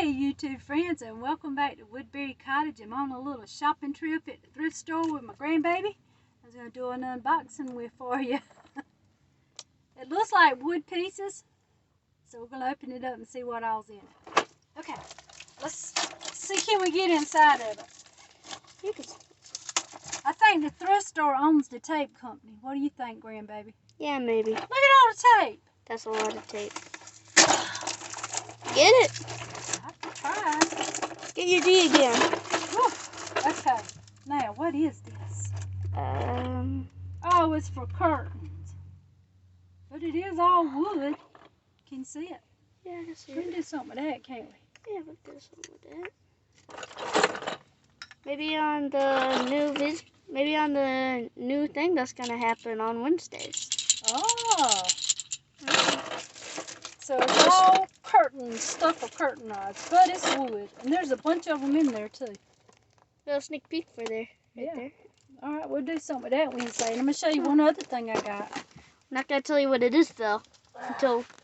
Hey YouTube friends, and welcome back to Woodbury Cottage. I'm on a little shopping trip at the thrift store with my grandbaby. I was going to do an unboxing with for you. It looks like wood pieces, so we're going to open it up and see what all's in it. Okay, let's see, can we get inside of it? I think the thrift store owns the tape company. What do you think, grandbaby? Yeah, maybe. Look at all the tape. That's a lot of tape. Get it. I can try. Get your D again. Whew. Okay. Now, what is this? Oh, it's for curtains. But it is all wood. Can you see it? Yeah, I can see We can it. do something with that, can't we? Yeah, we can do something with that. Maybe on the new thing that's gonna happen on Wednesdays. Oh. So it's all curtains, stuff for curtain rods, but it's wood. And there's a bunch of them in there, too. Little sneak peek for there. Right Yeah. there. All right, we'll do something with that Wednesday. Let me show you one other thing I got. I'm not gonna tell you what it is, though.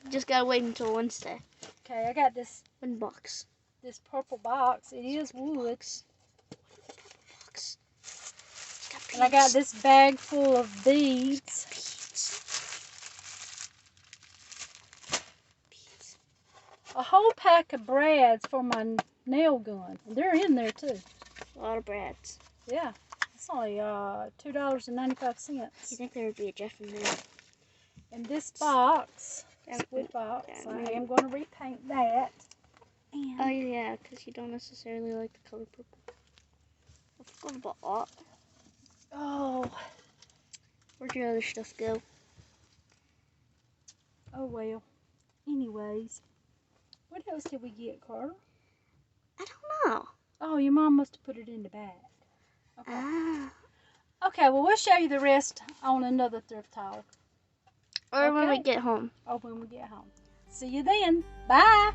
Just gotta wait until Wednesday. Okay, I got this Box. purple box. It is wood. Box. And I got this bag full of beads. A whole pack of brads for my nail gun. And they're in there too. A lot of brads. Yeah. It's only $2.95. You think there would be a Jeff in there? And this box, this wood box, I am going to repaint that. And oh yeah, because you don't necessarily like the color purple. I forgot about that. oh, Where'd your other stuff go? oh well. Anyways, what else did we get, Carter? I don't know. Oh, your mom must have put it in the bag. Okay. Ah. Okay, well, we'll show you the rest on another thrift haul. Or when we Okay. get home. Or when we get home. See you then. Bye.